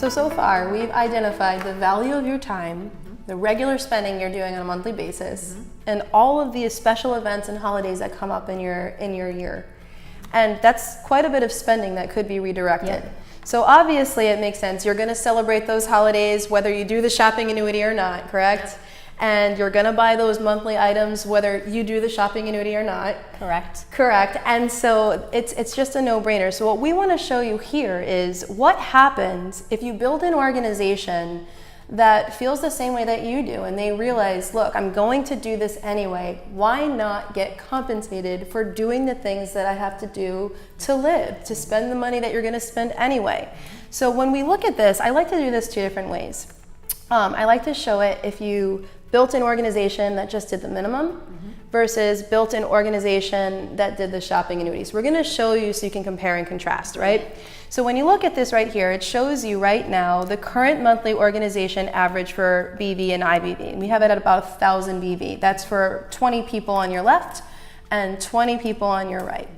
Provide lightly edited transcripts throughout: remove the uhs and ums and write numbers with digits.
So far, we've identified the value of your time, the regular spending you're doing on a monthly basis, and all of the special events and holidays that come up in your year. And that's quite a bit of spending that could be redirected. Yep. So obviously it makes sense. You're gonna celebrate those holidays whether you do the shopping annuity or not, correct? Yep. And you're gonna buy those monthly items whether you do the shopping annuity or not. Correct. Correct. And so it's just a no-brainer. So what we want to show you here is what happens if you build an organization that feels the same way that you do and they realize, look, I'm going to do this anyway. Why not get compensated for doing the things that I have to do to live, to spend the money that you're going to spend anyway? So when we look at this, I like to do this two different ways. I like to show it if you built an organization that just did the minimum versus built an organization that did the shopping annuities. We're gonna show you so you can compare and contrast, right? So when you look at this right here, it shows you right now the current monthly organization average for BV and IBV. We have it at about 1,000 BV. That's for 20 people on your left and 20 people on your right.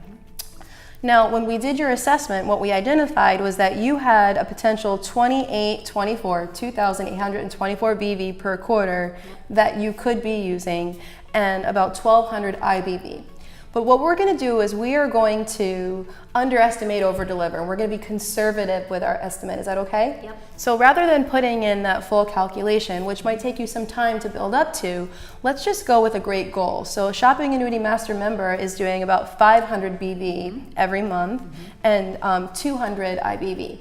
Now, when we did your assessment, what we identified was that you had a potential 2,824 BV per quarter that you could be using and about 1,200 IBV. But what we're going to do is we are going to underestimate, over-deliver. We're going to be conservative with our estimate. Is that okay? Yep. So rather than putting in that full calculation, which might take you some time to build up to, let's just go with a great goal. So a Shopping Annuity Master member is doing about 500 BV every month and 200 IBV.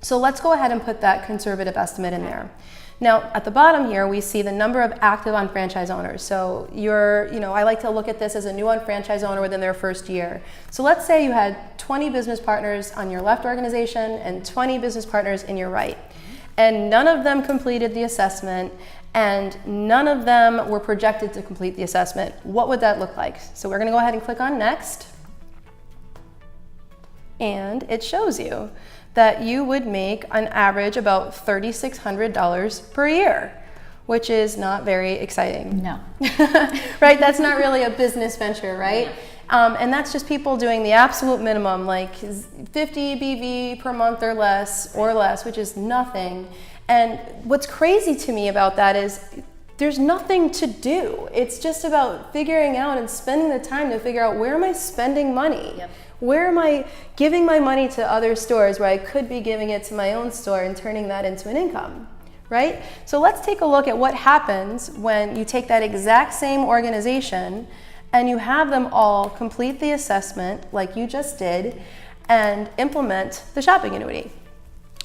So let's go ahead and put that conservative estimate in there. Now, at the bottom here, we see the number of active on-franchise owners. So I like to look at this as a new on-franchise owner within their first year. So let's say you had 20 business partners on your left organization and 20 business partners in your right. And none of them completed the assessment and none of them were projected to complete the assessment. What would that look like? So we're gonna go ahead and click on next. And it shows you that you would make on average about $3,600 per year, which is not very exciting. No. Right, that's not really a business venture, right? And that's just people doing the absolute minimum, like 50 BV per month or less, which is nothing. And what's crazy to me about that is there's nothing to do. It's just about figuring out and spending the time to figure out, where am I spending money? Yep. Where am I giving my money to other stores where I could be giving it to my own store and turning that into an income, right? So let's take a look at what happens when you take that exact same organization and you have them all complete the assessment like you just did and implement the shopping annuity.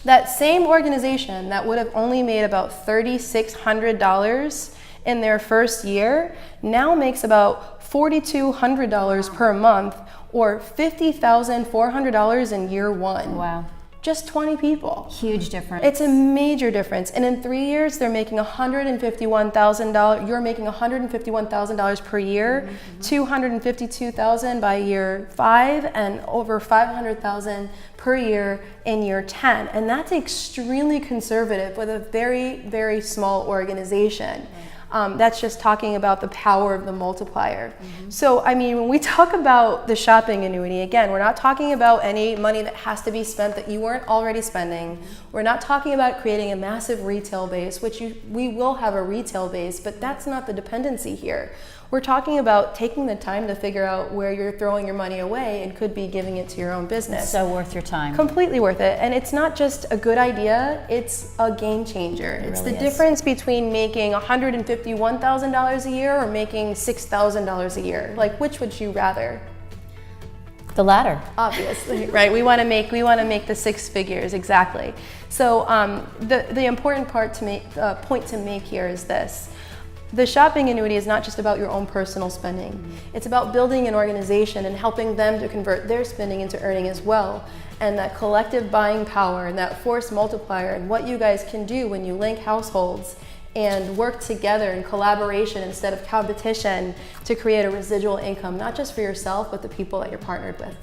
That same organization that would have only made about $3,600 in their first year now makes about $4,200 per month, or $50,400 in year one. Wow. Just 20 people. Huge difference. It's a major difference. And in 3 years, they're making $151,000. You're making $151,000 per year, $252,000 by year 5, and over $500,000 per year in year 10. And that's extremely conservative with a very, very small organization. That's just talking about the power of the multiplier. So, I mean, when we talk about the shopping annuity, again, we're not talking about any money that has to be spent that you weren't already spending. We're not talking about creating a massive retail base, which we will have a retail base, but that's not the dependency here. We're talking about taking the time to figure out where you're throwing your money away and could be giving it to your own business. So worth your time. Completely worth it. And it's not just a good idea, it's a game changer. It's really the is. difference between making $151,000 a year or making $6,000 a year. Like, which would you rather? The latter. Obviously, right? We want to make the 6 figures, exactly. So the important point to make here is this. The shopping annuity is not just about your own personal spending. It's about building an organization and helping them to convert their spending into earning as well. And that collective buying power and that force multiplier and what you guys can do when you link households and work together in collaboration instead of competition to create a residual income, not just for yourself, but the people that you're partnered with.